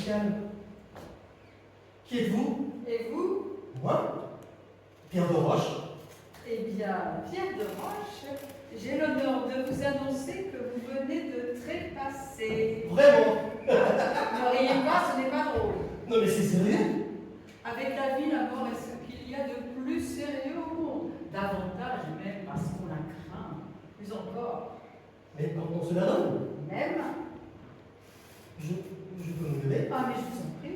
spécial. Qui êtes-vous? Et vous? Moi? Pierre de Roche. Eh bien, Pierre de Roche, j'ai l'honneur de vous annoncer que vous venez de trépasser. Vraiment? Ne riez pas, ce n'est pas drôle. Non mais c'est sérieux? Avec la vie, la mort est ce qu'il y a de plus sérieux au monde. Davantage même parce qu'on la craint. Plus encore. Mais quand on se la donne? Même. Je peux me lever? Ah, mais je vous en prie.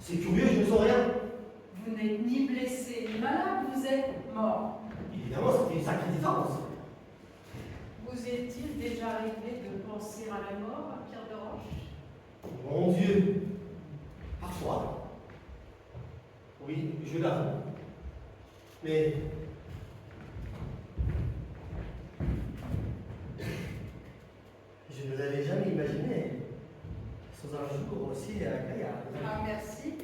C'est curieux, je ne sens rien. Vous n'êtes ni blessé ni malade, vous êtes mort. Évidemment, c'était une sacrée différence. Vous est-il déjà arrivé de penser à la mort, à Pierre de Roche? Mon Dieu. Parfois. Oui, je l'avoue. Mais... je ne l'avais jamais imaginé. Sans un jour aussi agréable. Ah, merci.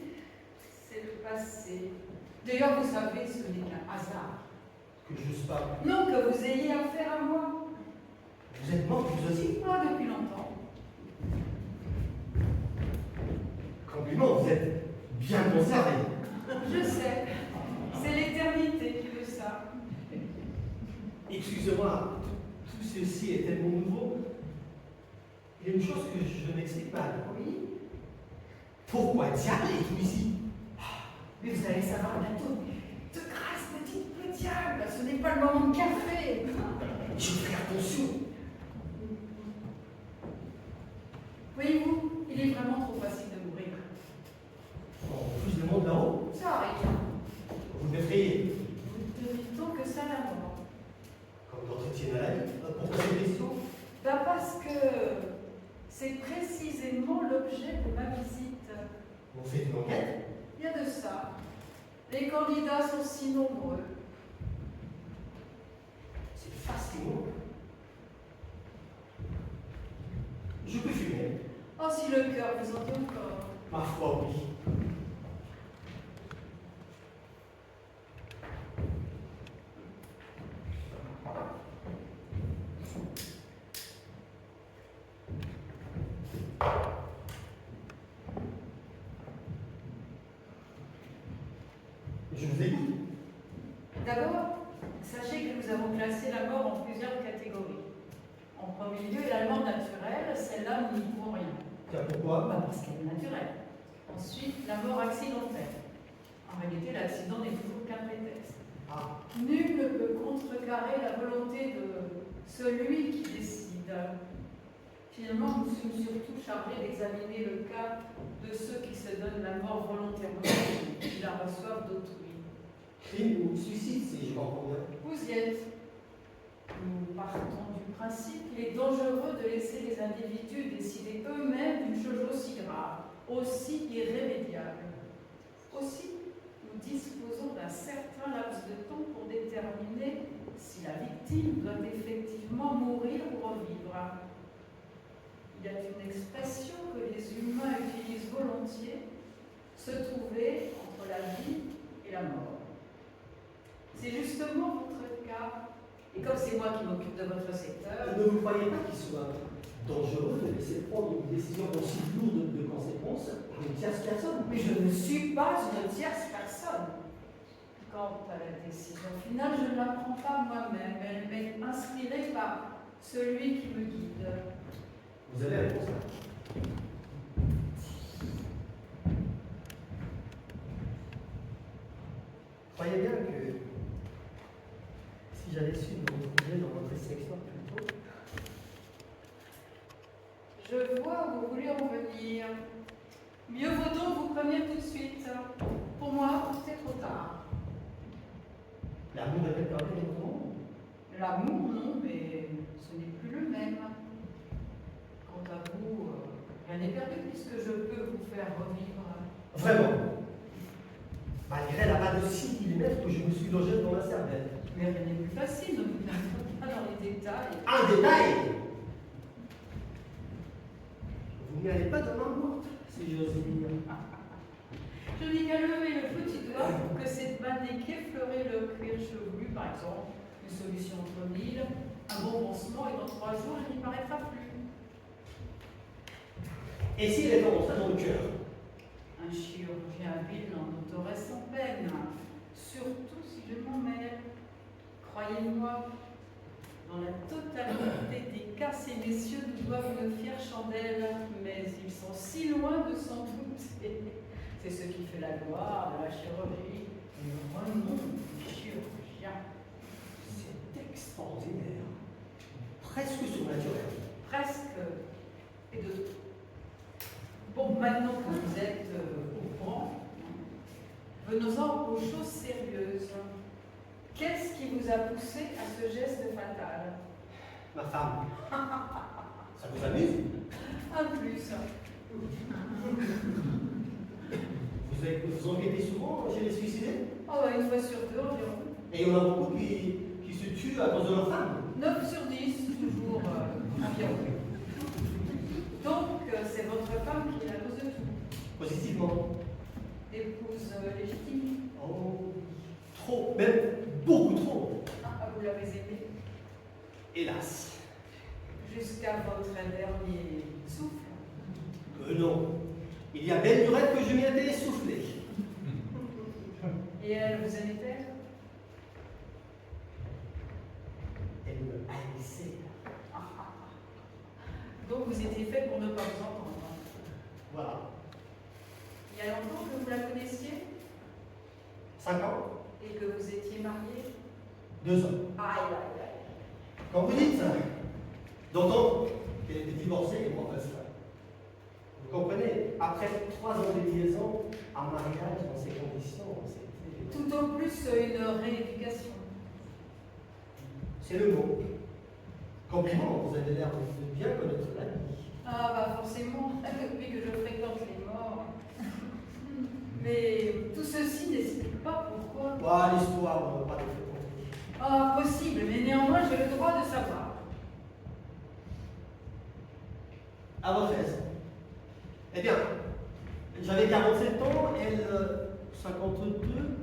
C'est le passé. D'ailleurs, vous savez, ce n'est qu'un hasard. Que j'ose pas. Non, que vous ayez affaire à moi. Vous êtes mort, vous aussi? Pas depuis longtemps. Compliment, vous êtes bien conservé. Je sais. C'est l'éternité qui veut ça. Excusez-moi, tout ceci est tellement nouveau. Il y a une chose que je m'explique mal. Oui. Pourquoi diable êtes-vous ici? Mais vous allez savoir bientôt. De grâce, petit diable, ce n'est pas le moment de café. Je ferai attention. Voyez-vous, il est vraiment trop facile de mourir. En plus de monde là-haut, Ça arrive. vous m'effrayez. Vous devez-t-on que ça la mort? Comme d'autres tiennent à la vie. Pourquoi cette question? Ben parce que c'est précisément l'objet de ma visite. On fait une enquête? Il y a de ça. Les candidats sont si nombreux. C'est fascinant. Je peux fumer. Oh, si le cœur vous en dit encore. Ma foi, oui. Je vous écoute. D'abord, sachez que nous avons classé la mort en plusieurs catégories. En premier lieu, la mort naturelle, celle-là, nous n'y pouvons rien. Tiens, pourquoi? Bah, parce qu'elle est naturelle. Ensuite, la mort accidentelle. En réalité, l'accident n'est toujours qu'un prétexte. Ah, Nul ne peut contrecarrer la volonté de celui qui décide. Finalement, nous sommes surtout chargés d'examiner le cas de ceux qui se donnent la mort volontairement et qui la reçoivent d'autrui. crime ou suicide, si je comprends bien. Vous y êtes. Nous partons du principe qu'il est dangereux de laisser les individus décider eux-mêmes d'une chose aussi grave, aussi irrémédiable. Aussi, nous disposons d'un certain laps de temps pour déterminer si la victime doit effectivement mourir ou revivre. Il y a une expression que les humains utilisent volontiers, se trouver entre la vie et la mort. C'est justement votre cas. Et comme c'est moi qui m'occupe de votre secteur... Ne vous croyez pas qu'il soit dangereux de laisser prendre une décision aussi lourde de conséquences à une tierce personne? Mais je ne suis pas une tierce personne. Quant à la décision finale, je ne la prends pas moi-même. Elle m'est inspirée par celui qui me guide. Vous avez réponse là. Croyez bien que si j'avais su vous retrouver dans votre section plus tôt. Je vois où vous voulez en venir. Mieux vaut donc vous prévenir tout de suite. Pour moi, c'est trop tard. L'amour avait perdu votre monde? L'amour, non, mais ce n'est plus le même. Quant à vous, rien n'est perdu puisque je peux vous faire revivre. Vraiment. Malgré la balle de 6 mm que je me suis logé dans la cervelle. Mais rien n'est plus facile, ne vous n'entrons pas dans les détails. Un détail! n'y allez pas de main morte, si j'ose dire. Je n'ai qu'à lever le petit doigt pour que cette manique effleurer le cuir chevelu, par exemple, une solution entre mille, un bon pansement, et dans 3 jours, il n'y paraîtra plus. Et s'il est rentré dans le cœur? Un chirurgien habile n'en ôterait sans peine, surtout si je m'en mêle. Croyez-moi, dans la totalité des cas, ces messieurs nous doivent une fière chandelle, mais ils sont si loin de s'en douter. C'est ce qui fait la gloire de la chirurgie, et le renom du chirurgien. C'est extraordinaire. Presque surnaturel. Presque. Et de tout. Bon, maintenant que vous êtes au courant, venons-en aux choses sérieuses. Qu'est-ce qui vous a poussé à ce geste fatal? Ma femme. Ça vous amuse? Un plus. Vous enquêtez souvent chez les suicidés? Oh, bah, 1 fois sur 2 environ. Et il y en a beaucoup qui se tuent à cause de leur femme. 9 sur 10, toujours environ. Donc, c'est votre femme qui est la cause de tout. Positivement. Épouse légitime. Oh, trop, même beaucoup trop. Ah, vous l'avez aimée. Hélas. Jusqu'à votre dernier souffle. Que non. Il y a belle lurette que je m'y étais essoufflé. Et elle vous aimait-elle? Elle me haïssait. Donc vous étiez fait pour ne pas vous entendre. Voilà. Il y a longtemps que vous la connaissiez 5 ans, et que vous étiez mariés? 2 ans. Aïe, aïe, aïe. Quand vous dites ça, d'autant qu'elle était divorcée et moi pas ça. Vous comprenez, après 3 ans de liaison, un mariage dans ces conditions, c'était... Tout au plus une rééducation. C'est le mot. Compliment, vous avez l'air de bien connaître la vie. Ah bah forcément, depuis que je fréquente les morts. Mais tout ceci n'explique pas pourquoi. Ah, l'histoire, on ne va pas le fréquenter. Ah, possible, mais néanmoins j'ai le droit de savoir. À votre aise. Eh bien, j'avais 47 ans, elle 52.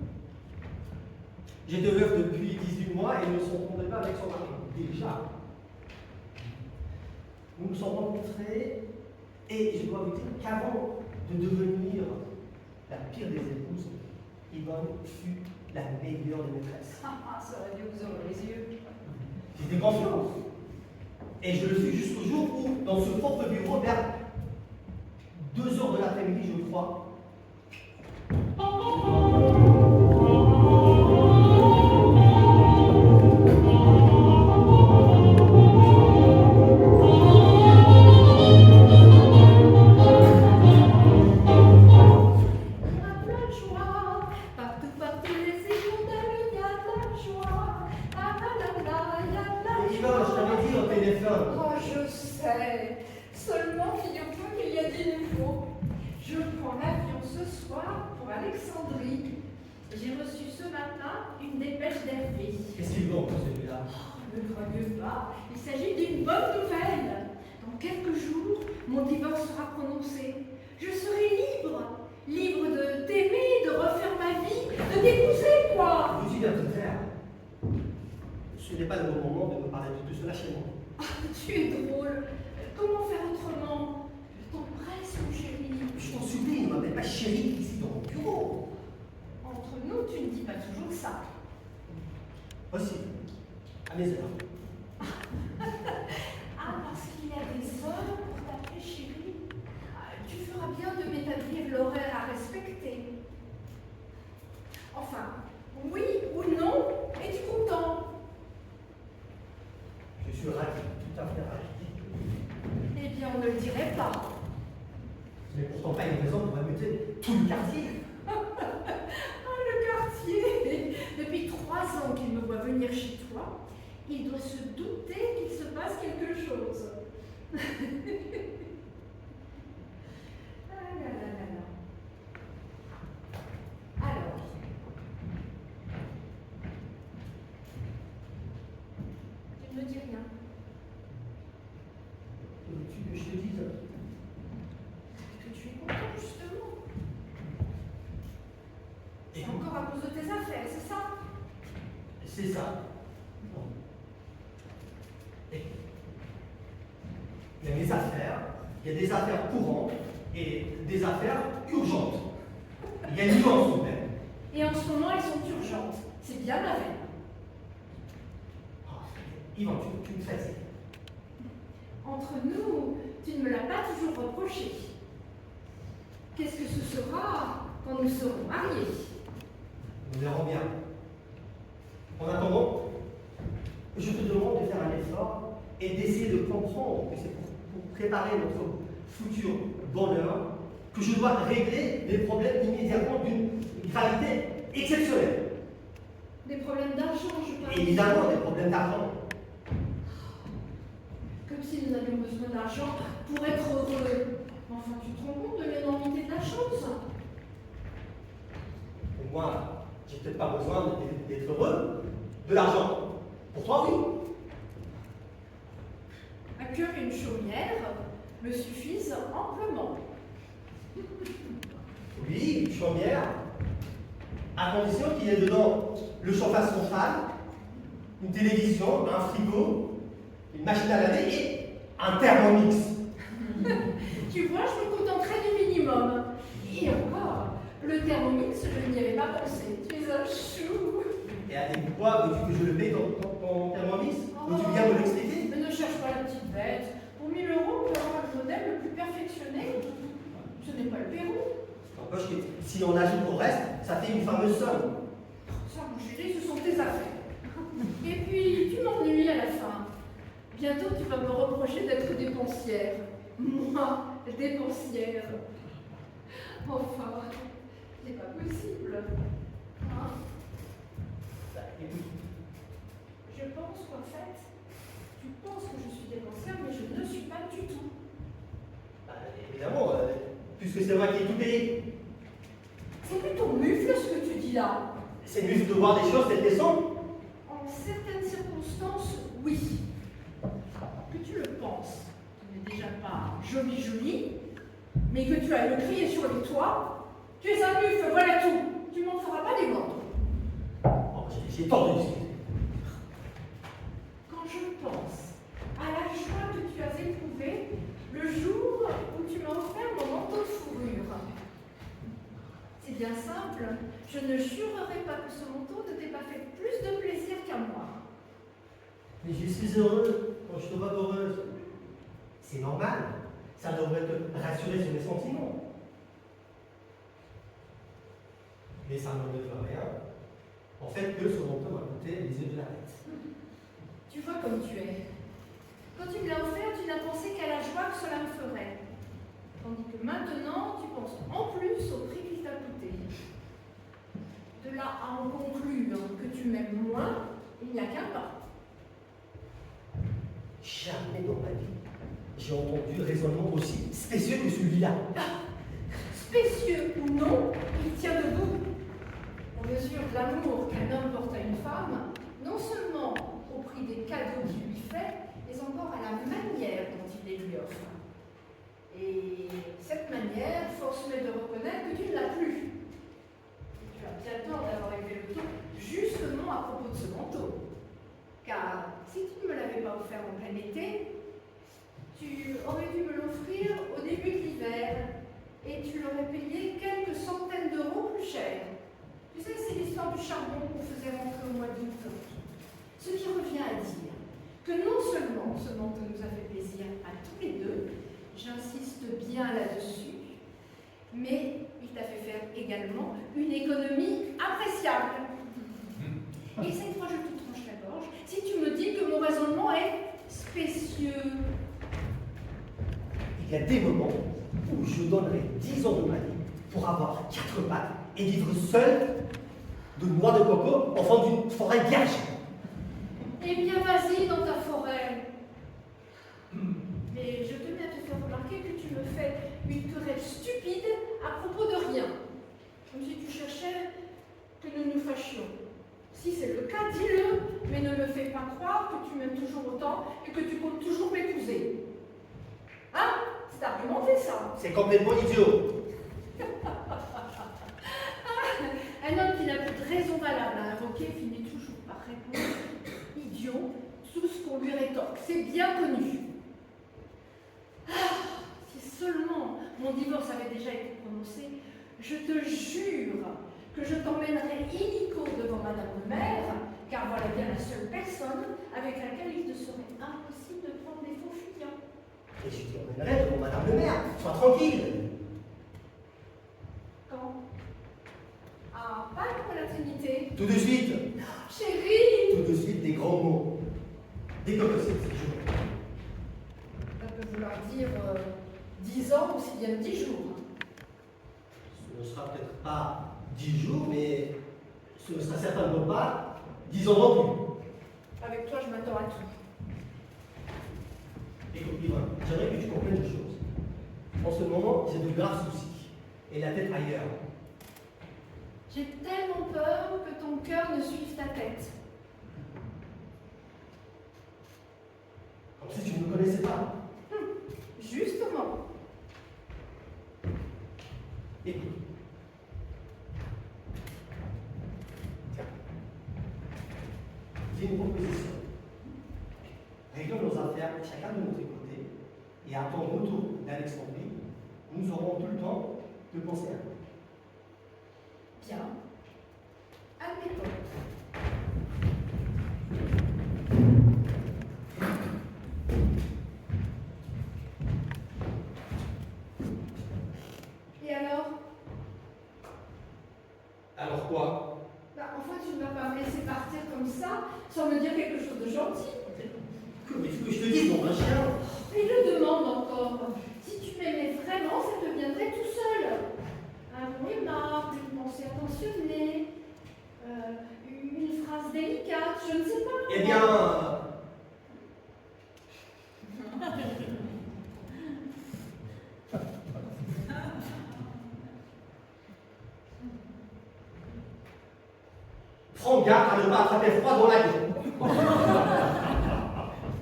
J'étais veuf depuis 18 mois et ne s'entendait pas avec son mari. Déjà. Nous nous sommes rencontrés et je dois vous dire qu'avant de devenir la pire des épouses, Yvonne fut la meilleure des maîtresses. Ah, ça aurait dû vous ouvrir les yeux. J'étais confiance. Et je le fus jusqu'au jour où, dans ce propre bureau, vers 2 heures de l'après-midi, je crois, Yvonne, je t'avais dit au téléphone. Oh, je sais. Seulement, figure-toi qu'il y a des nouveaux. Je prends l'avion ce soir pour Alexandrie. J'ai reçu ce matin une dépêche d'Hervé. Qu'est-ce qu'il veut celui-là? Ne croyez pas, il s'agit d'une bonne nouvelle. Dans quelques jours, mon divorce sera prononcé. Je serai libre. Libre de t'aimer, de refaire ma vie, de t'épouser, quoi. Je suis bien te faire. Ce n'est pas le bon moment de me parler de tout cela chez moi. Ah, tu es drôle. Comment faire autrement? Je t'en presse, mon chéri. Je t'en supplie, ne m'appelle pas chérie ici dans mon bureau. Entre nous, tu ne dis pas toujours ça. Aussi, à mes heures. Ah, parce qu'il y a des heures pour t'appeler chérie. Ah, tu feras bien de m'établir l'horaire à respecter. Enfin, oui ou non, es-tu content? Je suis ravi, tout à fait ravi. Eh bien, on ne le dirait pas. Ce n'est pourtant pas une raison pour amuser tout le quartier. Ah, le quartier! Depuis 3 ans qu'il me voit venir chez toi, il doit se douter qu'il se passe quelque chose. Ah là là là là. Alors, tu ne me dis rien. Veux-tu que je te dise? C'est ça. Non. Et il y a mes affaires, il y a des affaires courantes et des affaires urgentes. Il y a une nuance tout de même. Et en ce moment, elles sont urgentes. C'est bien ma veine. Oh, Yvan, tu me fatigues. Entre nous, tu ne me l'as pas toujours reproché. Qu'est-ce que ce sera quand nous serons mariés? Nous verrons bien. En attendant, je te demande de faire un effort et d'essayer de comprendre que c'est pour préparer notre futur bonheur que je dois régler les problèmes immédiatement d'une gravité exceptionnelle. Des problèmes d'argent, je parle. Évidemment, des problèmes d'argent. Comme si nous avions besoin d'argent pour être heureux. Enfin, tu te rends compte de l'énormité de la chose? Pour moi, j'ai peut-être pas besoin d'être heureux, de l'argent. Pour toi, oui. Un cœur et une chaumière me suffisent amplement. Oui, une chaumière, à condition qu'il y ait dedans le chauffage central, une télévision, un frigo, une machine à laver et un thermomix. Tu vois, je me contenterai du minimum. Et encore, le thermomix, je n'y avais pas pensé. Tu es un chou. Et avec quoi veux-tu que je le mette dans ton thermomix? Veux-tu bien me l'expliquer? Mais ne cherche pas la petite bête. Pour 1000 euros, tu auras le modèle le plus perfectionné. Ce n'est pas le Pérou. N'empêche que si on ajoute au reste, ça fait une fameuse somme. Ça, mon chéri, ce sont tes affaires. Et puis, tu m'ennuies à la fin. Bientôt, tu vas me reprocher d'être dépensière. Moi, dépensière. Enfin, c'est pas possible. Hein? Bah, écoute, Je pense qu'en fait, tu penses que je suis dépensière, mais je ne suis pas du tout. bah, évidemment, puisque c'est moi qui ai tout payé. C'est plutôt mufle ce que tu dis là. C'est juste de voir des choses telles qu'elles sont. En certaines circonstances, oui. Que tu le penses, tu n'es déjà pas joli, mais que tu ailles le crier sur les toits, tu es un mufle, voilà tout. Tu m'en feras pas des morts. Oh, j'ai tort de discuter. Quand je pense à la joie que tu as éprouvée le jour où tu m'as offert mon manteau de fourrure, c'est bien simple, je ne jurerai pas que ce manteau ne t'ait pas fait plus de plaisir qu'à moi. Mais je suis heureux quand je te vois heureuse. C'est normal. Ça devrait te rassurer sur mes sentiments. Mais ça ne me fait rien. En fait, que ce manteau m'a coûté les yeux de la tête. Tu vois comme tu es. Quand tu me l'as offert, tu n'as pensé qu'à la joie que cela me ferait. Tandis que maintenant, tu penses en plus au prix qu'il t'a coûté. De là à en conclure que tu m'aimes moins, il n'y a qu'un pas. Jamais dans ma vie, j'ai entendu un raisonnement aussi spécieux que celui-là. Spécieux ou non, il tient debout. On mesure l'amour qu'un homme porte à une femme, non seulement au prix des cadeaux qu'il lui fait, mais encore à la manière dont il les lui offre. Et cette manière force-moi de reconnaître que tu ne l'as plus. Et tu as bien tort d'avoir élevé le ton justement à propos de ce manteau. Car si tu ne me l'avais pas offert en plein été, tu aurais dû me l'offrir au début de l'hiver et tu l'aurais payé quelques centaines d'euros plus cher. Tu sais, c'est l'histoire du charbon qu'on faisait rentrer au mois d'août. Ce qui revient à dire que non seulement ce manteau nous a fait plaisir à tous les deux, j'insiste bien là-dessus, mais il t'a fait faire également une économie appréciable. Et cette fois, je te tranche la gorge si tu me dis que mon raisonnement est spécieux. Il y a des moments où je donnerais 10 ans de ma vie pour avoir 4 pattes et vivre seul de noix de coco au fond d'une forêt vierge. Eh bien, vas-y dans ta forêt. Mais je tenais à te faire remarquer que tu me fais une querelle stupide à propos de rien. Comme si tu cherchais que nous nous fâchions. Si c'est le cas, dis-le, mais ne me fais pas croire que tu m'aimes toujours autant et que tu comptes toujours m'épouser. Hein? C'est argumenté, ça. C'est complètement idiot. Un homme qui n'a plus de raison valable à invoquer finit toujours par répondre c'est bien connu. Ah, si seulement mon divorce avait déjà été prononcé, je te jure que je t'emmènerai illico devant Madame le maire, car voilà bien la seule personne avec laquelle il te serait impossible de prendre des faux fuyants. Et je t'emmènerai devant Madame le maire. Sois tranquille. Quand? Ah, Pâques pour la Trinité. Tout de suite. Chérie! Tout de suite, des grands mots. Dès que possible, c'est jour. Ça peut vouloir dire 10 ans ou s'il y a 10 jours. Ce ne sera peut-être pas 10 jours, mais ce ne sera certainement pas 10 ans non plus. Avec toi, je m'attends à tout. Écoute, Yvonne, j'aimerais que tu comprennes une chose. En ce moment, j'ai de graves soucis. Et la tête ailleurs. J'ai tellement peur que ton cœur ne suive ta tête. Comme si tu ne me connaissais pas. Justement. Écoute. Tiens. J'ai une proposition. Réglons nos affaires chacun de notre côté. Et à ton retour d'Alexandrie, nous aurons tout le temps de penser à nous. Bien. Admettons. Et alors? Alors quoi? Bah, enfin, tu ne vas pas me laisser partir comme ça, sans me dire quelque chose de gentil. Mais il faut que je te dise, mon chien. Et je demande encore, si tu m'aimais vraiment, ça te viendrait tout seul. Un bon aimable, une pensée attentionnée, une phrase délicate, je ne sais pas. Eh bien. Prends garde à ne pas attraper froid dans la gueule.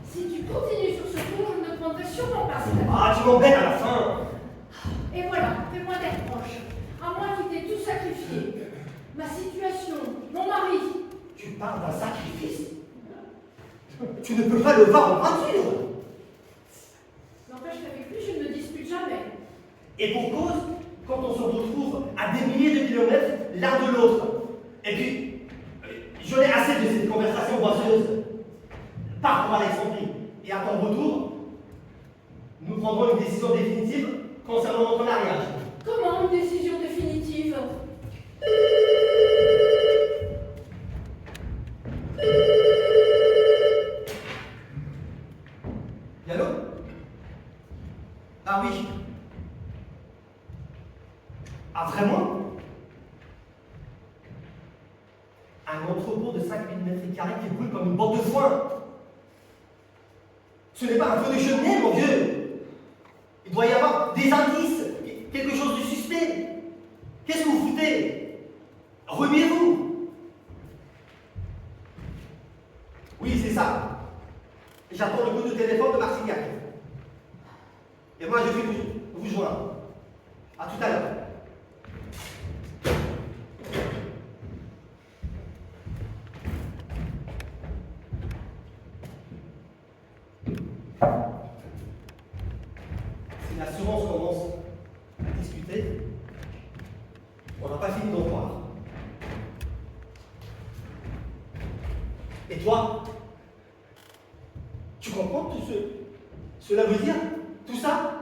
Si tu continues sur ce ton, je ne te prendrai sûrement pas. Ah, tu m'embêtes à la fin. Et voilà, fais-moi des reproches. À moi qui t'ai tout sacrifié. Ma situation, mon mari. Tu parles d'un sacrifice. Tu ne peux pas le voir en peinture. N'empêche qu'avec lui, je ne me dispute jamais. Et pour cause, quand on se retrouve à des milliers de kilomètres l'un de l'autre. Et puis, j'en ai assez de cette conversation boisseuse. Pars pour Alexandrie. Et à ton retour, nous prendrons une décision définitive concernant notre mariage. Comment une décision définitive? Allô? Ah oui. Ah vraiment? Un entrepôt de 5000 mètres carrés qui brûle comme une botte de foin. Ce n'est pas un feu de cheminée, mon vieux. Il doit y avoir des indices, quelque chose de suspect. Qu'est-ce que vous foutez? Remuez-vous. Oui, c'est ça. J'attends le coup de téléphone de Marcignac. Et moi, je vais vous joindre. À tout à l'heure. Si l'assurance commence à discuter, on n'a pas fini d'en voir. Et toi, tu comprends tout cela veut dire? Tout ça?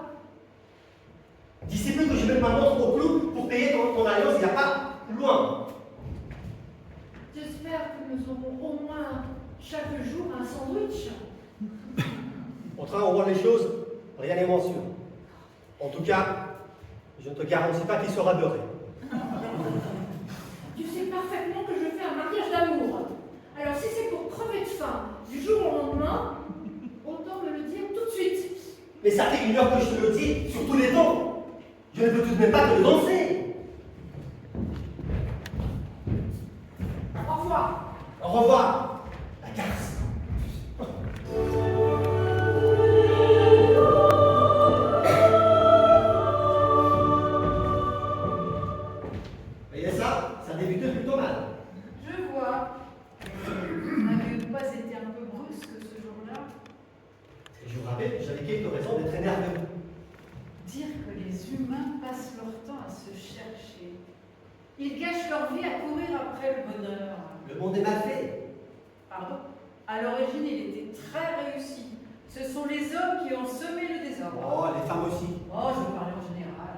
D'ici peu que je mette ma montre au clou pour payer ton alliance, il n'y a pas loin. J'espère que nous aurons au moins chaque jour un sandwich. Au train, on voit les choses, rien n'est moins sûr. En tout cas, je ne te garantis pas qu'il sera beurré. Tu sais parfaitement que je fais un mariage d'amour. Alors si c'est pour crever de faim du jour au lendemain, autant me le dire tout de suite. Mais ça fait 1 heure que je te le dis, sur tous les temps. Je ne peux tout de même pas te le danser. Au revoir. Au revoir. La casse. Vous voyez ça? Ça débutait plutôt mal. Je vois. N'avez-vous pas été un peu brusque ce jour-là? leur vie à courir après le bonheur. Le monde est mal fait. Pardon. À l'origine, il était très réussi. Ce sont les hommes qui ont semé le désordre. Oh, les femmes aussi. Oh, je parlais en général.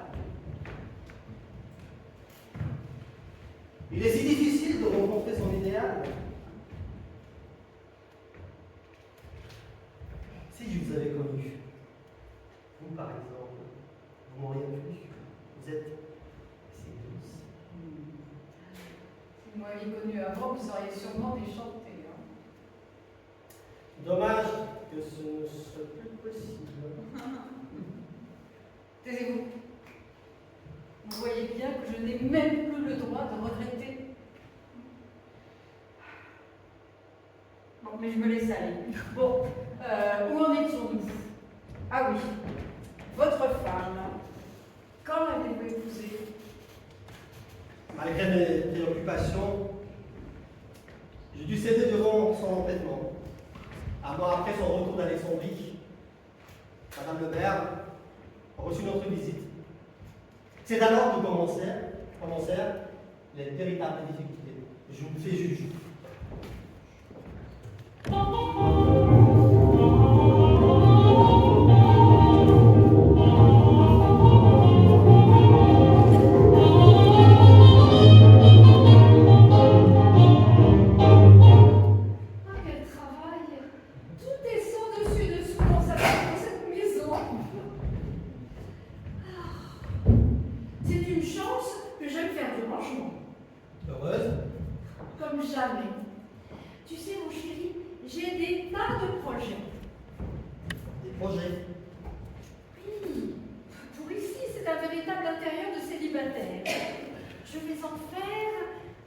Il est si difficile de rencontrer son idéal. Si je vous avais connu, vous par exemple, vous m'auriez plu. Vous êtes si douce. Si vous m'aviez connu avant, vous auriez sûrement déchanté. Hein. Dommage que ce ne soit plus possible. Taisez-vous. Vous voyez bien que je n'ai même plus le droit de regretter. Bon, mais je me laisse aller. Bon, où en étions-nous? Ah oui, votre femme, quand l'avez-vous épousée? Malgré mes préoccupations, j'ai dû céder devant son entêtement. Un mois après son retour d'Alexandrie, Madame le maire a reçu notre visite. C'est alors que commencèrent les véritables difficultés. Je vous fais juge. Heureuse? Comme jamais. Tu sais, mon chéri, j'ai des tas de projets. Des projets. Oui, pour ici, c'est un véritable intérieur de célibataire. Je vais en faire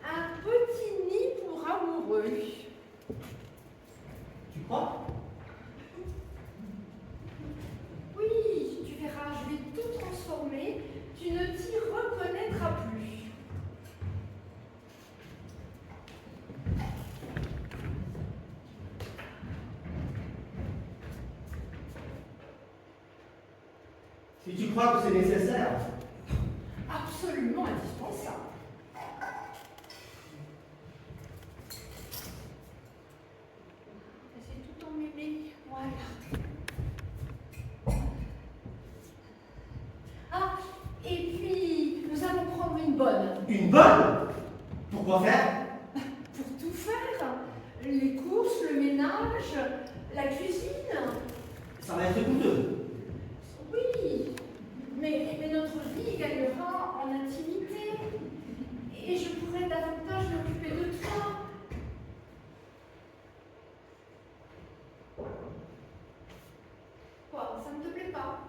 un petit nid pour amoureux. Tu crois? Oui, tu verras, je vais tout transformer. Tu ne t'y reconnaîtras plus. Si tu crois que c'est nécessaire, Absolument indispensable. C'est tout emmêlé. Voilà. Ah, et puis, nous allons prendre une bonne. une bonne? Pourquoi faire? Pour tout faire. Les courses, le ménage, la cuisine. Ça va être coûteux. Oui, mais notre vie gagnera en intimité. Et je pourrai davantage m'occuper de toi. Quoi, ça ne te plaît pas?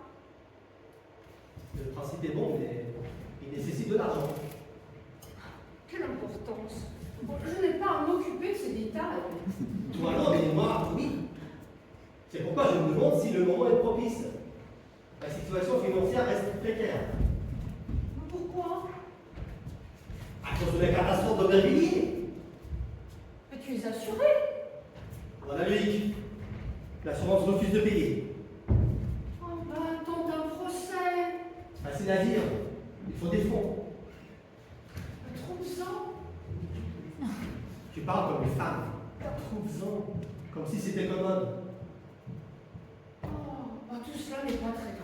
Le principe est bon, mais il nécessite de l'argent. Quelle importance. Je n'ai pas à m'occuper de ces détails. Toi non, mais moi, oui. C'est pourquoi je me demande si le moment est propice. La situation financière reste précaire. Pourquoi? À cause de la catastrophe d'Aubervilliers. Mais tu es assuré. Dans la logique, l'assurance refuse de payer. Oh ben, tant d'un procès. Facile à dire, il faut des fonds. Trouve-en. Tu parles comme une femme. Trouve-en, comme si c'était commode. Oh, ben, tout cela n'est pas très grave.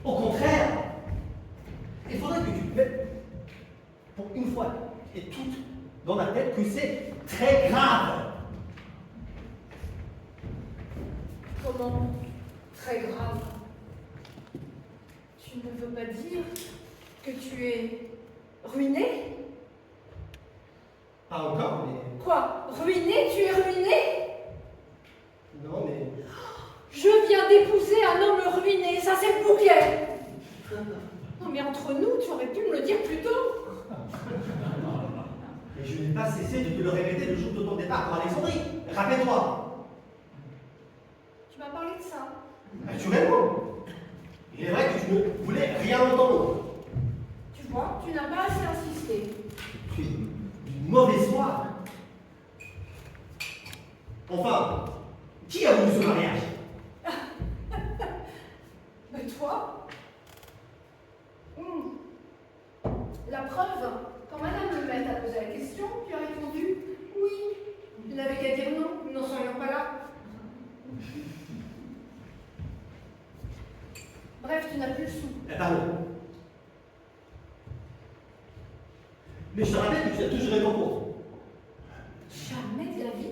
Au contraire, il faudrait que tu te mettes, pour une fois et toutes, dans la tête que c'est très grave. Comment? Très grave. Tu ne veux pas dire que tu es ruiné? Pas encore, mais... Quoi? Ruiné? Tu es ruiné? Non, mais... Je viens d'épouser un homme ruiné, ça c'est le bouquet. Non mais entre nous, tu aurais pu me le dire plus tôt. Mais je n'ai pas cessé de te le répéter le jour de ton départ pour Alexandrie. Rappelle-toi. Tu m'as parlé de ça. Naturellement. Il est vrai que tu ne voulais rien entendre. Tu vois, tu n'as pas assez insisté. Tu es d'une mauvaise foi. Enfin, qui a voulu ce mariage? Mais toi? La preuve, nous n'en serions pas là. Bref, tu n'as plus le sou. Pardon. Mais je te rappelle que tu as toujours été en cours. Jamais de la vie.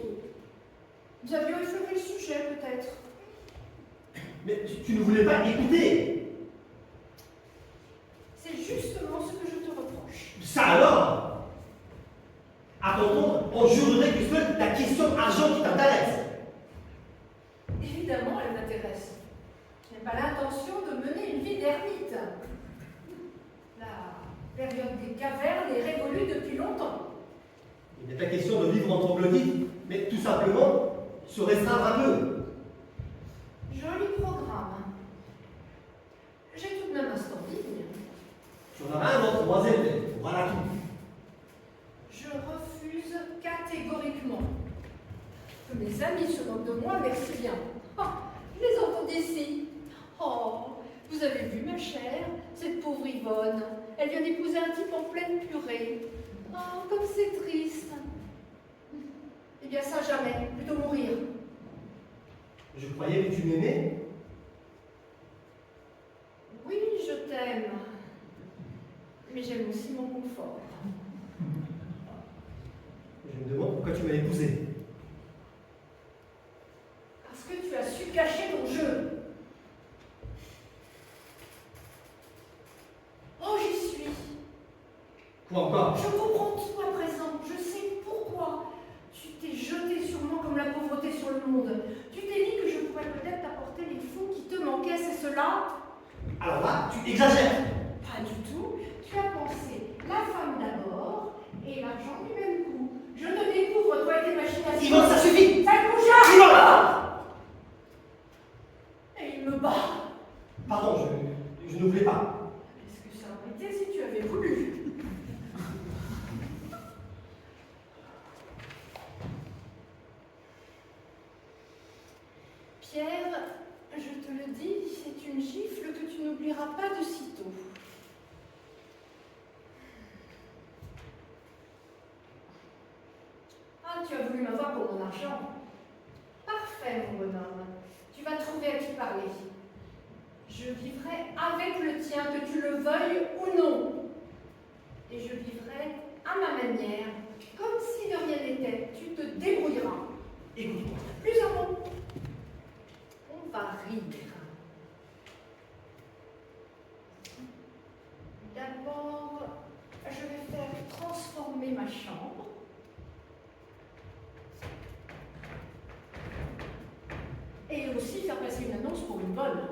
Nous avions effleuré le sujet, peut-être. Mais tu ne voulais pas écouter. C'est justement ce que je te reproche. Ça alors? À ton tour, on jurerait que c'est la question argent qui t'intéresse. Évidemment, elle m'intéresse. Je n'ai pas l'intention de mener une vie d'ermite. La période des cavernes est révolue depuis longtemps. Il n'est pas question de vivre en troglodyte, mais tout simplement se restreindre un peu. Joli programme. J'ai tout de même un standing. Tu en auras un autre, demoiselle, voilà tout. Je refuse catégoriquement. Que mes amis se moquent de moi, merci bien. Oh, je les entends d'ici. Oh, vous avez vu, ma chère, cette pauvre Yvonne. Elle vient d'épouser un type en pleine purée. Oh, comme c'est triste. Eh bien, ça, jamais. Plutôt mourir. Je croyais que tu m'aimais. Oui, je t'aime. Mais j'aime aussi mon confort. Je me demande pourquoi tu m'as épousé. Parce que tu as su cacher ton jeu. Oh, j'y suis. Quoi encore? Je comprends tout à présent. Je sais pourquoi. Tu t'es jeté sur moi comme la pauvreté sur le monde. Tu t'es dit que je pourrais peut-être t'apporter les fonds qui te manquaient, c'est cela? Alors là, tu exagères. Pas du tout. Tu as pensé la femme d'abord et l'argent du même coup. Je te découvre, toi et tes machinations. Yvonne, ça suffit. Ça bougea. Yvonne! Et il me bat. Pardon, je ne voulais pas. Qu'est-ce que ça aurait été si tu avais voulu? Pierre, je te le dis, c'est une gifle que tu n'oublieras pas de sitôt. Ah, tu as voulu m'avoir pour mon argent. Parfait, mon bonhomme. Tu vas trouver à qui parler. Je vivrai avec le tien, que tu le veuilles ou non. Et je vivrai à ma manière, comme si de rien n'était. Tu te débrouilleras. Écoute-moi. Plus un mot. On va rire. D'abord, je vais faire transformer ma chambre. Et aussi faire passer une annonce pour une bonne.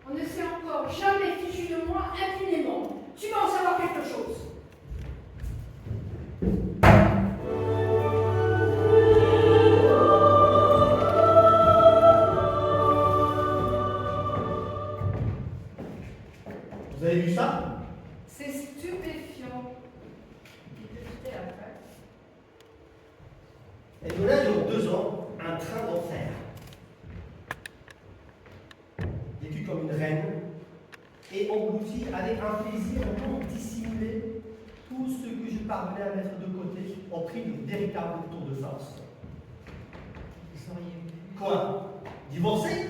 On ne s'est encore jamais fichu de moi impunément. Tu vas en savoir quelque chose. Vous avez vu ça? C'est stupéfiant. Il te fitait après. Elle me l'a durant 2 ans, un train d'enfer. Vécu comme une reine et englouti avec un plaisir non dissimulé tout ce que je parvenais à mettre de côté au prix d'une véritable tour de force. Vous auriez vu. Quoi? Divorcer?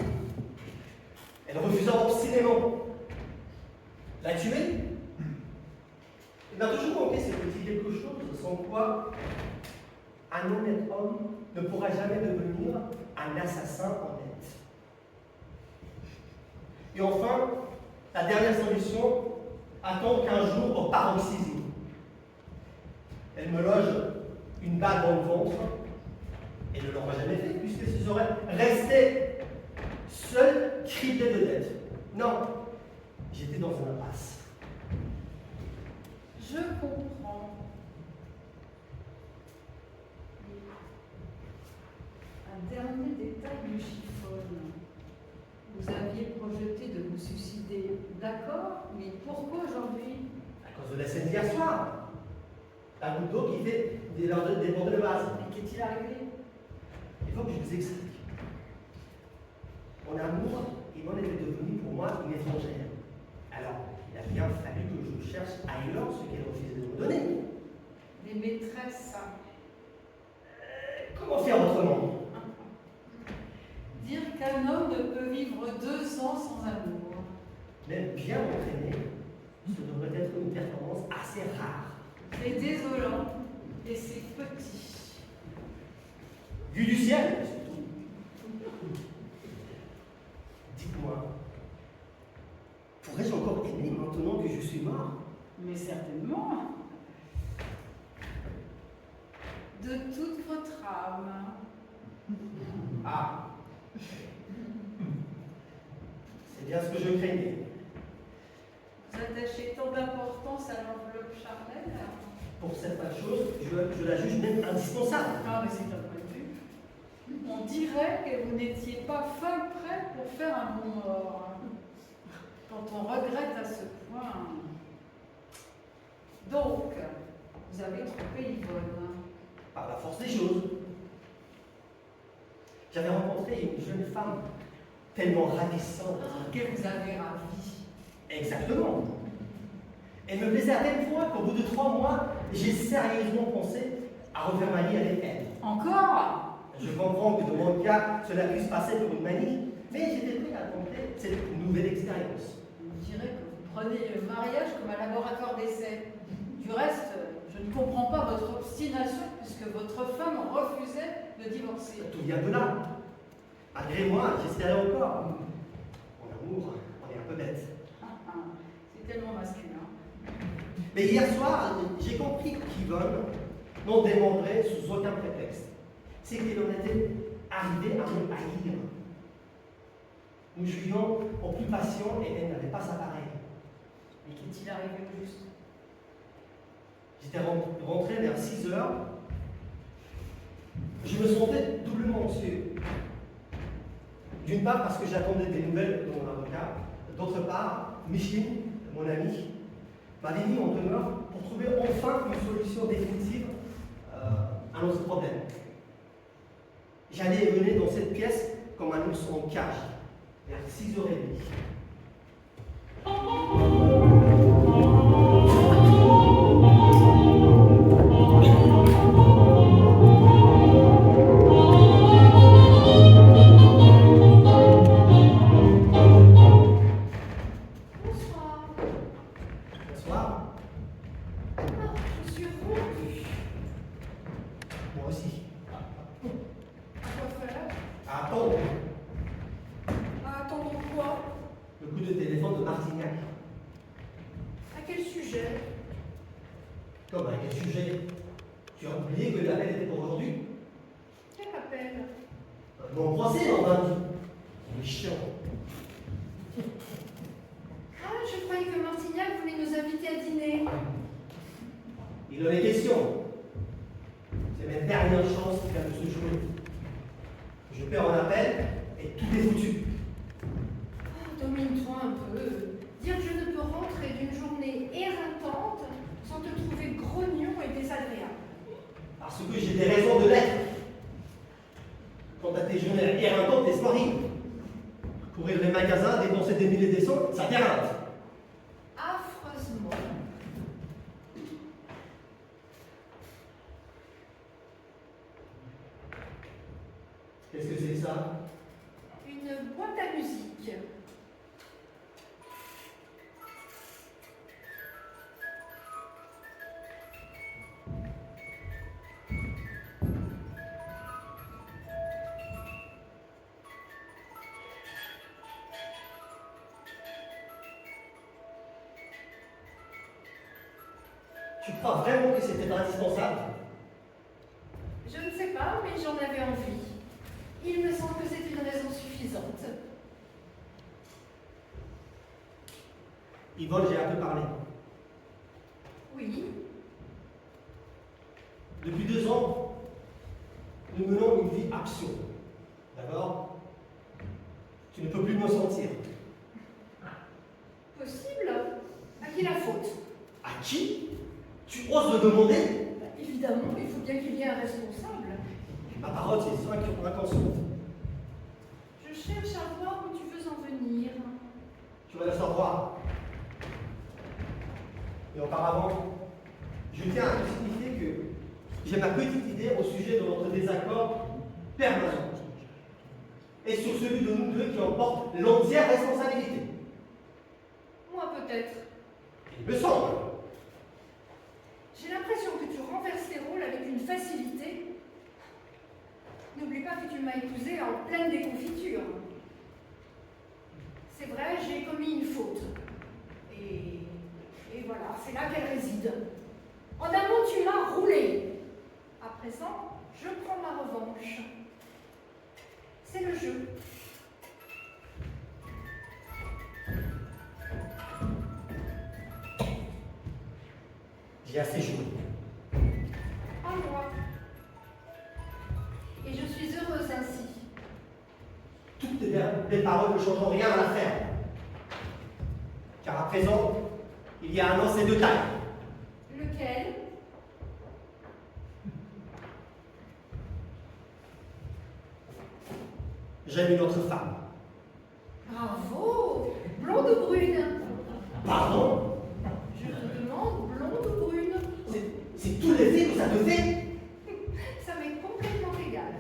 Elle refusa obstinément. La tuer? Il m'a toujours manqué ce petit quelque chose sans quoi un honnête homme ne pourra jamais devenir un assassin honnête. Et enfin, la dernière solution attend qu'un jour au paroxysme. Elle me loge une balle dans le ventre et ne l'aura jamais fait puisque je serais resté seul, criblé de dettes. Non, j'étais dans une impasse. Je comprends. Un dernier détail me chiffonne. Vous aviez projeté de vous suicider, d'accord, mais pourquoi aujourd'hui? À cause de la scène d'hier soir. La goutte d'eau qui fait déborder le vase. Mais qu'est-il arrivé? Il faut que je vous explique. Mon amour, Yvonne était devenue pour moi une étrangère. Alors, il a bien fallu que je cherche ailleurs ce qu'elle refusait de me donner. Des maîtresses. entre 2 ans sans amour. Même bien entraîné, ce devrait être une performance assez rare. C'est désolant et c'est petit. Vue du ciel, surtout. Dites-moi, pourrais-je encore aimer maintenant que je suis mort? Mais certainement. De toute votre âme. Ah, c'est bien ce que je craignais. Vous attachez tant d'importance à l'enveloppe charnelle? Pour certaines choses, je la juge même indispensable. Ah, mais c'est un point de vue. On dirait que vous n'étiez pas fin prêt pour faire un bon mort. Quand on regrette à ce point. Donc, vous avez trompé Yvonne. Par la force des choses. J'avais rencontré une jeune femme tellement ravissante. Que vous avez ravi. Exactement. Elle me plaisait à telle point qu'au bout de 3 mois, j'ai sérieusement pensé à refaire ma vie avec elle. Encore? Je comprends que dans mon cas, cela puisse passer pour une manie, mais j'étais prêt à tenter cette nouvelle expérience. On dirait que vous prenez le mariage comme un laboratoire d'essai. Du reste, je ne comprends pas votre obstination puisque votre femme refusait de divorcer. Tout vient de là. Malgré moi, j'espérais encore. En amour, on est un peu bête. C'est tellement masculin. Mais hier soir, j'ai compris qu'Yvonne n'en demanderait sous aucun prétexte. C'est qu'elle en était arrivée à me haïr. Nous jouions au plus patient et elle n'avait pas sa pareille. Mais qu'est-il arrivé au juste? J'étais rentré vers 6 heures. Je me sentais doublement anxieux. D'une part parce que j'attendais des nouvelles de mon avocat. D'autre part, Micheline, mon ami, m'avait mis en demeure pour trouver enfin une solution définitive à notre problème. J'allais et venais dans cette pièce comme un ours en cage, vers 6h30. Comme à quel sujet? Tu as oublié que l'appel était pour aujourd'hui? Quel appel? Mon procès dans 20 jours. Il est chiant. Ah, je croyais que Martignac voulait nous inviter à dîner. Il en est question. C'est ma dernière chance qui vient de se jouer. Je perds en appel et tout est foutu. Oh, domine-toi un peu. Dire que je ne peux rentrer d'une journée éreintante sans te trouver grognon et désagréable. Parce que j'ai des raisons de l'être. Quant à tes journées éreintantes, laisse-moi rire. Courir les magasins, dépenser des milliers et des cents, ça t'éreinte. Affreusement. Qu'est-ce que c'est que ça? Une boîte à musique. Tu crois vraiment que c'était indispensable? Je ne sais pas, mais j'en avais envie. Il me semble que c'est une raison suffisante. Yvonne, j'ai un peu parlé. Oui. Depuis 2 ans, nous menons une vie absurde. D'abord, tu ne peux plus me sentir. Possible? À qui la faute? À qui? Tu oses le demander? Évidemment, il faut bien qu'il y ait un responsable. Ma parole, c'est inconsciente. Je cherche à voir où tu veux en venir. Tu vas la savoir. Et auparavant, je tiens à te signifier que j'ai ma petite idée au sujet de notre désaccord permanent. et sur celui de nous deux qui en porte l'entière responsabilité. Moi peut-être. Il me semble. J'ai l'impression que tu renverses les rôles avec une facilité. N'oublie pas que tu m'as épousée en pleine déconfiture. C'est vrai, j'ai commis une faute. Et voilà, c'est là qu'elle réside. En amont, tu m'as roulé. À présent, je prends ma revanche. C'est le jeu. J'ai assez joué. En moi. Et je suis heureuse ainsi. Toutes tes belles paroles ne changeront rien à l'affaire. Car à présent, il y a un lancer de taille. Lequel? J'aime une autre femme. Bravo! Blonde ou brune? Pardon? Je te demande blonde ou brune? C'est tout l'effet que ça te fait? Ça m'est complètement égal.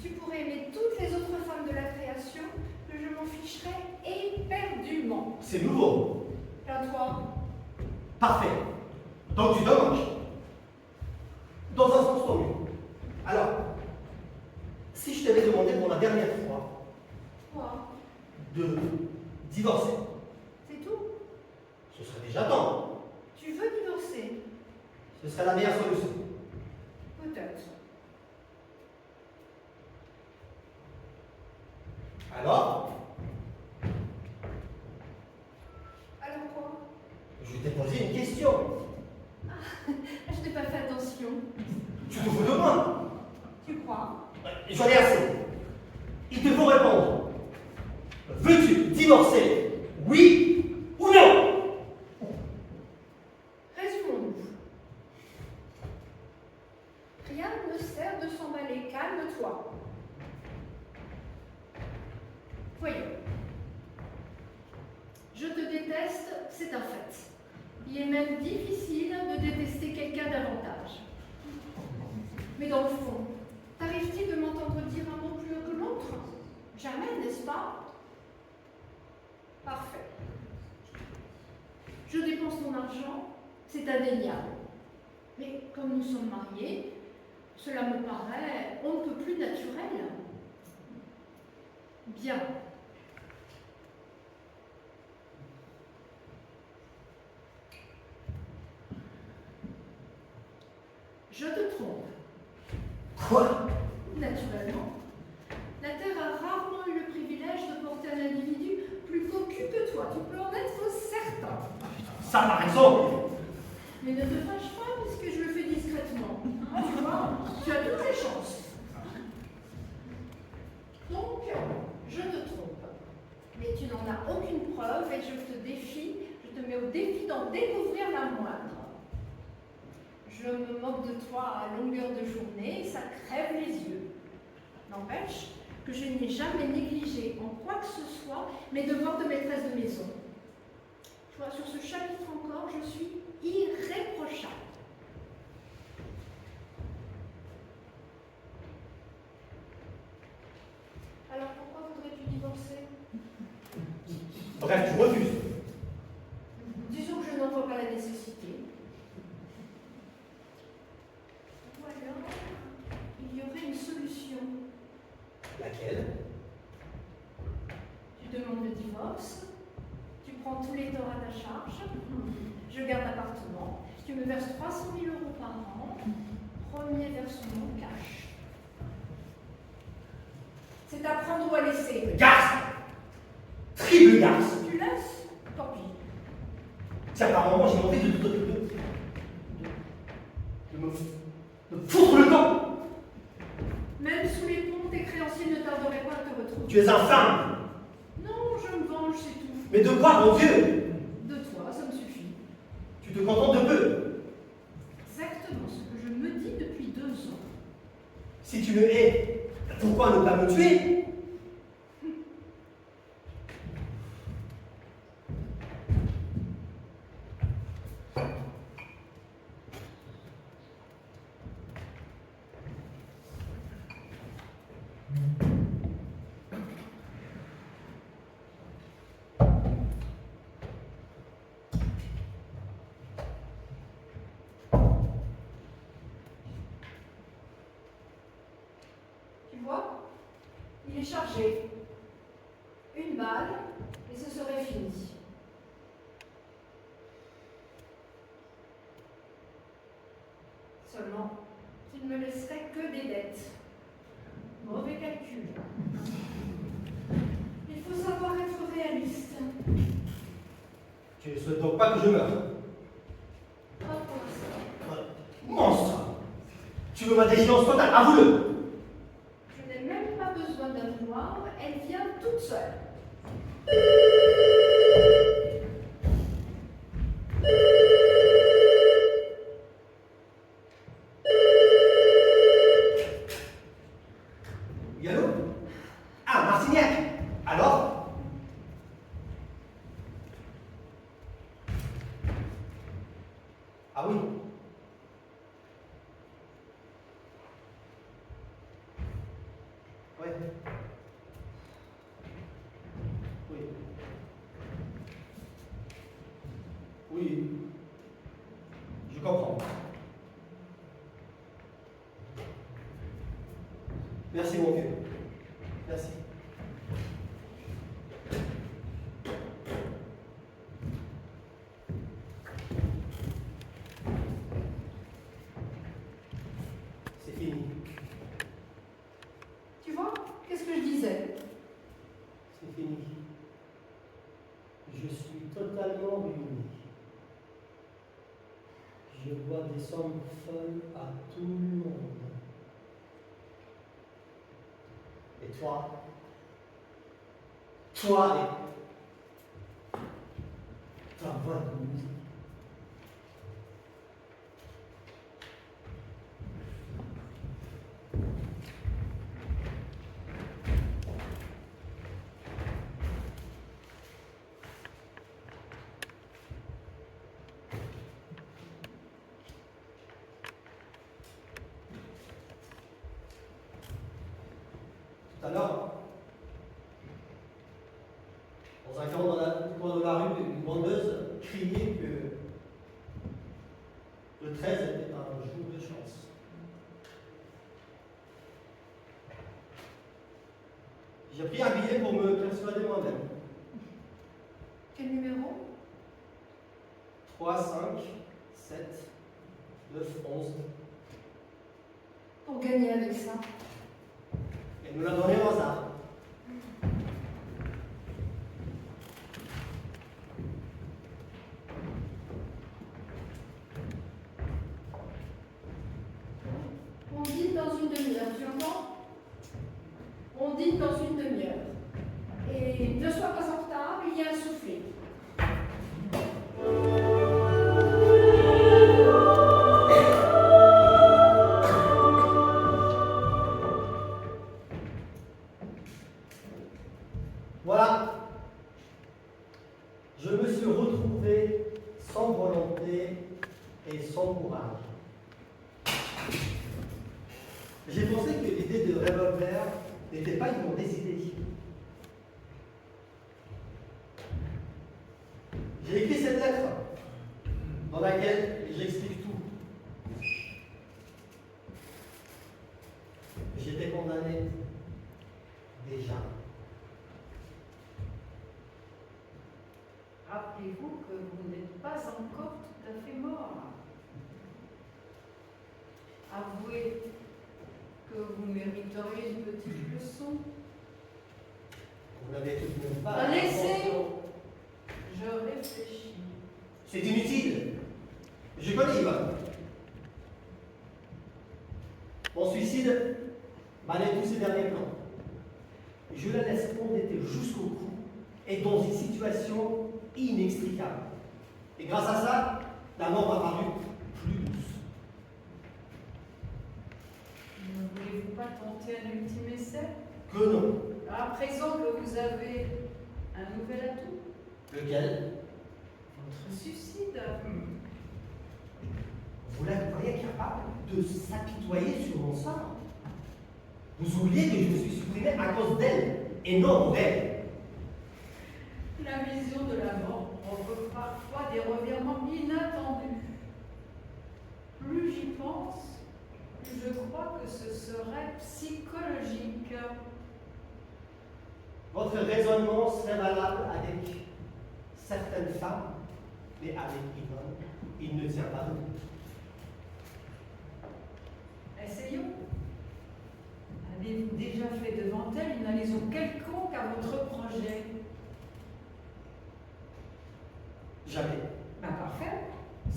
Tu pourrais aimer toutes les autres femmes de la création, que je m'en ficherais éperdument. C'est nouveau. À toi. Parfait. Donc tu dommage. Dans un sens tant mieux. Alors, si je t'avais demandé pour la dernière fois Quoi? de divorcer, C'est tout? ce serait déjà temps. Tu veux divorcer? Ce serait la meilleure solution. Peut-être. Alors, Alors quoi? je t'ai posé une question. Je n'ai pas fait attention. Tu te fous de moi? Tu crois? J'en ai assez. Il te faut répondre. Veux-tu divorcer? Oui ou non? Résumons-nous. Rien ne sert de s'emballer. Calme-toi. Voyons. Je te déteste, c'est un fait. Il est même difficile de détester quelqu'un davantage. Mais dans le fond, t'arrive-t-il de m'entendre dire un mot plus haut que l'autre? Jamais, n'est-ce pas? Parfait. Je dépense mon argent, c'est indéniable. Mais comme nous sommes mariés, cela me paraît on ne peut plus naturel. Bien. Je te trompe. Quoi? Naturellement. La Terre a rarement eu le privilège de porter un individu plus cocu que toi. Tu peux en être certain. Ça par exemple. Mais ne te fâche pas puisque je le fais discrètement. Tu vois, tu as toutes les chances. Donc, je te trompe. Mais tu n'en as aucune preuve et je te mets au défi d'en découvrir la moindre. Je me moque de toi à longueur de journée, ça crève les yeux. N'empêche que je n'ai jamais négligé en quoi que ce soit mes devoirs de maîtresse de maison. Tu vois, sur ce chapitre encore, je suis irréprochable. Alors pourquoi voudrais-tu divorcer? Bref, tu refuses. Disons que je n'en vois pas la nécessité. Ou alors, il y aurait une solution. Laquelle? Tu demandes le divorce, tu prends tous les torts à ta charge, je garde l'appartement, tu me verses 300 000 € par an, premier versement cash. C'est à prendre ou à laisser. Garce! Triple garce! Tu laisses? Tant pis. Tiens, par moment, j'ai envie de me foutre le camp! Même sous les ponts, tes créanciers ne tarderaient pas à te retrouver. Tu es infâme! Non, je me venge, c'est tout. Mais de quoi, mon Dieu? De toi, ça me suffit. Tu te contentes de peu. Exactement ce que je me dis depuis 2 ans. Si tu me hais, pourquoi ne pas me tuer? Tu vois, il est chargé. Une balle, et ce serait fini. Seulement, il ne me laisserait que des dettes. Mauvais calcul. Il faut savoir être réaliste. Tu ne souhaites donc pas que je meure? Pas pour l'instant. Monstre! Tu veux ma défiance totale, avoue-le! Je n'ai même pas besoin d'un noir, elle vient toute seule. Oui, allô? Ah, Martignac! Alors? Ah oui. Ouais. Oui. Oui. Je comprends. Merci mon vieux. Merci. C'est fini. Tu vois, qu'est-ce que je disais? C'est fini. Je suis totalement ruiné. Je dois des sommes folles à tout le monde. Et toi, et ta voix de musique. Tout à l'heure, dans un coin de la rue, une vendeuse criait que le 13 était un jour de chance. J'ai pris un billet pour me persuader moi-même. Quel numéro? 3, 5, 7, 9, 11. Pour gagner avec ça. Elle nous l'a donné au hasard. On dîne dans une demi-heure, tu entends? On dîne dans une demi-heure. Et ne sois pas en retard, il y a un soufflet. Voilà. Je me suis retrouvé sans volonté et sans courage. J'ai pensé que l'idée de revolver n'était pas une mauvaise idée. J'ai écrit cette lettre dans laquelle j'explique tout. J'étais condamné déjà. Rappelez-vous que vous n'êtes pas encore tout à fait mort. Avouez que vous mériteriez une petite leçon. Vous n'avez tout de même pas. Laissez. Je réfléchis. C'est inutile. Je connais Yvonne. Mon suicide valait tous ses derniers plans. Je la laisse endettée jusqu'au cou et dans une situation inextricable. Et grâce à ça, la mort m'a paru plus douce. Ne voulez-vous pas tenter un ultime essai? Que non. À présent que vous avez un nouvel atout, Lequel? votre suicide. Vous la croyez capable de s'apitoyer sur mon sort? Vous oubliez que je me suis supprimé à cause d'elle et non pour elle. La vision de la mort provoque parfois des revirements inattendus. Plus j'y pense, plus je crois que ce serait psychologique. Votre raisonnement serait valable avec certaines femmes, mais avec Yvonne, il ne tient pas debout. Essayons. Avez-vous déjà fait devant elle une allusion quelconque à votre projet? Jamais. Ben parfait.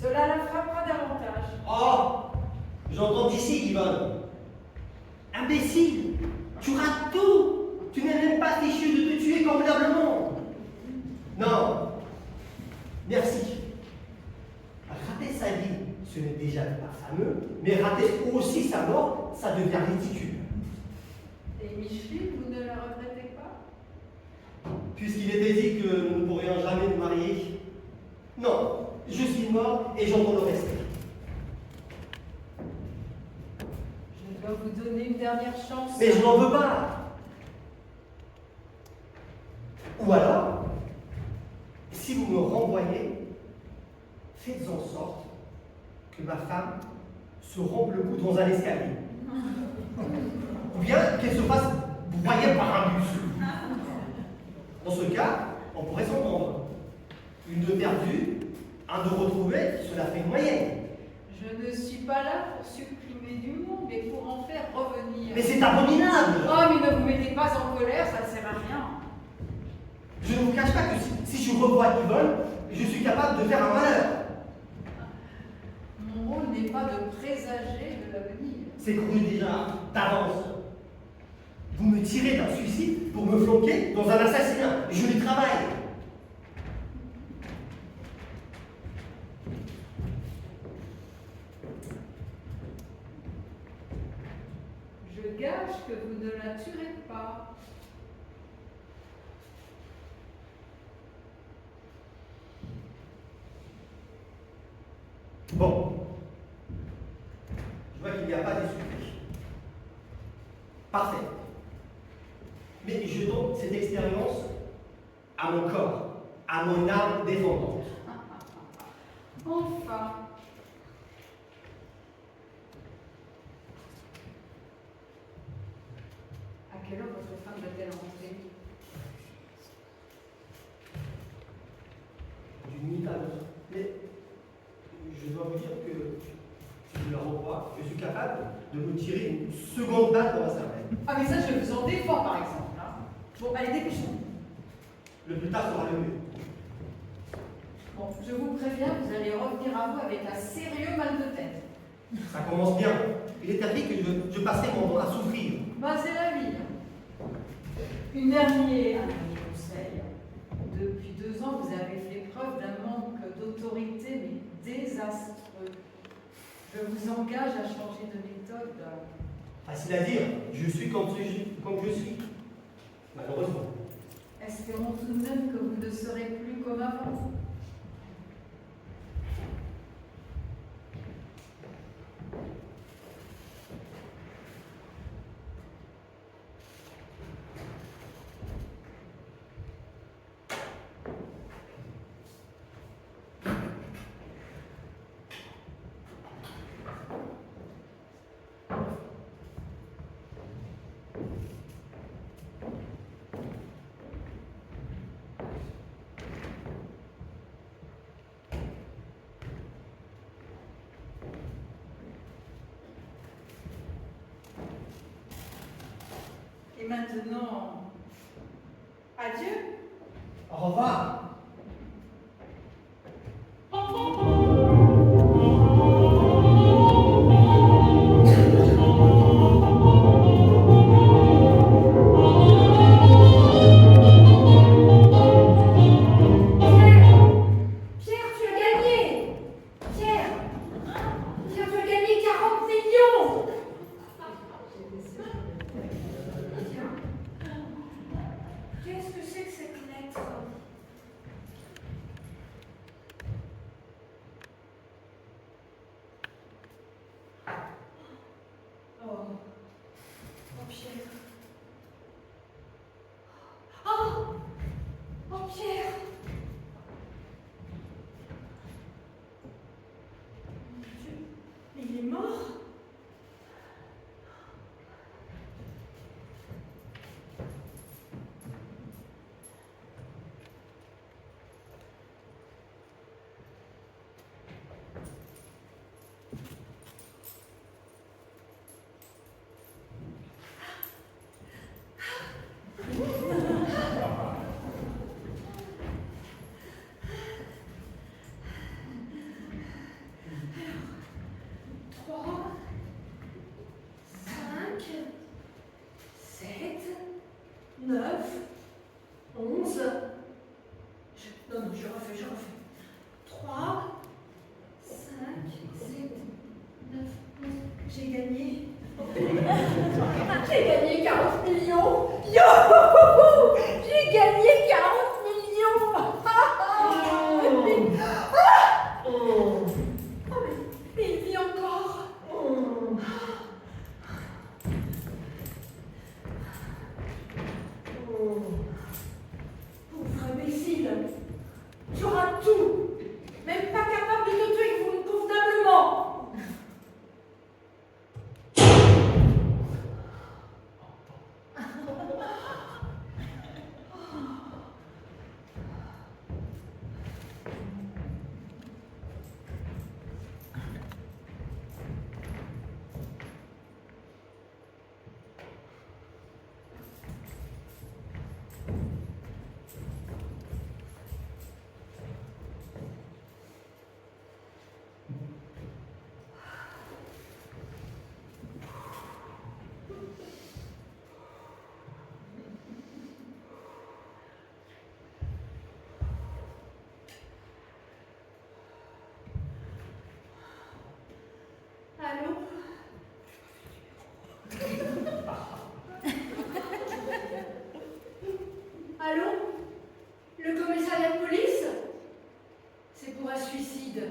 Cela la frappera davantage. Oh! J'entends d'ici, Yvonne. Imbécile! Tu rates tout! Tu n'es même pas fichu de te tuer convenablement! Non! Merci. Rater sa vie, ce n'est déjà pas fameux, mais rater aussi sa mort, ça devient ridicule. Et Micheline, vous ne la regrettez pas? Puisqu'il était dit que nous ne pourrions jamais nous marier, non, je suis mort et j'entends le reste. Je dois vous donner une dernière chance. Mais je n'en veux pas. Ou alors, si vous me renvoyez, faites en sorte que ma femme se rompe le cou dans un escalier. Ou bien qu'elle se fasse broyer par un bus. Dans ce cas, on pourrait s'entendre. Une de perdue, un de retrouvé, cela fait une moyenne. Je ne suis pas là pour supprimer du monde, mais pour en faire revenir. Mais c'est abominable! Oh, mais ne vous mettez pas en colère, ça ne sert à rien. Je ne vous cache pas que si je revois Yvonne, je suis capable de faire un malheur. Mon rôle n'est pas de présager de l'avenir. C'est cru déjà d'avance. Vous me tirez d'un suicide pour me flanquer dans un assassinat. Je lui travaille. Je gage que vous ne la tuerez pas. Bon. Je vois qu'il n'y a pas d'issue. Parfait. Mais je donne cette expérience à mon corps, à mon âme défendante. Enfin. À quelle heure votre femme va-t-elle rentrer? D'une minute à l'autre. Mais je dois vous dire que si je la revois, je suis capable de me tirer une seconde balle dans la cervelle. Ah, mais ça, je vous en défends, par exemple. Hein. Bon, allez, dépêchons. Le plus tard sera le mieux. Bon, je vous préviens, vous allez revenir à vous avec un sérieux mal de tête. Ça commence bien. Il est arrivé que je passerai mon temps à souffrir. Bah, c'est la vie. Un dernier conseil. Depuis 2 ans, vous avez fait preuve d'un manque d'autorité, mais désastreux. Je vous engage à changer de méthode. Facile à dire, je suis comme je suis. Malheureusement. Espérons tout de même que vous ne serez plus comme avant. Et maintenant, adieu. Au revoir. 9, 11. Non, je refais. 3, 5, 7, 9, 11. J'ai gagné. J'ai gagné 40 millions. Yo! J'ai gagné 40 millions. Mais il vit encore. Pauvre imbécile. Tu auras tout. Même pas capable de te tuer convenablement. Allô? Allô? Le commissariat de police? C'est pour un suicide.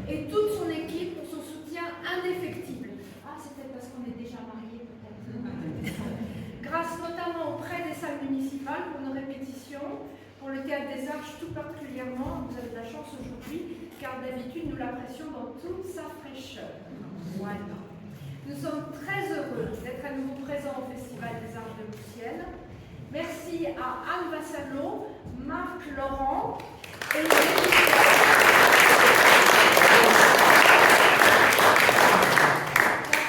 Et toute son équipe pour son soutien indéfectible. Ah, c'est peut-être parce qu'on est déjà mariés, peut-être. Grâce notamment auprès des salles municipales pour nos répétitions, pour le Théâtre des Arches tout particulièrement. Vous avez de la chance aujourd'hui, car d'habitude nous l'apprécions dans toute sa fraîcheur. Voilà. Nous sommes très heureux d'être à nouveau présents au Festival des Arches de Loussienne. Merci à Anne Vassallo, Marc Laurent et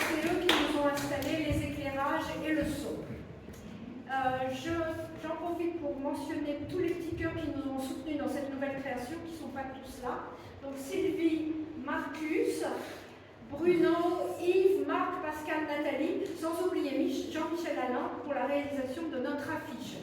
c'est eux qui nous ont installé les éclairages et le son. J'en profite pour mentionner tous les petits cœurs qui nous ont soutenus dans cette nouvelle création, qui ne sont pas tous là. Donc Sylvie, Marcus, Bruno, Yves, Marc, Pascal, Nathalie, sans oublier Jean-Michel Alain pour la réalisation de notre affiche.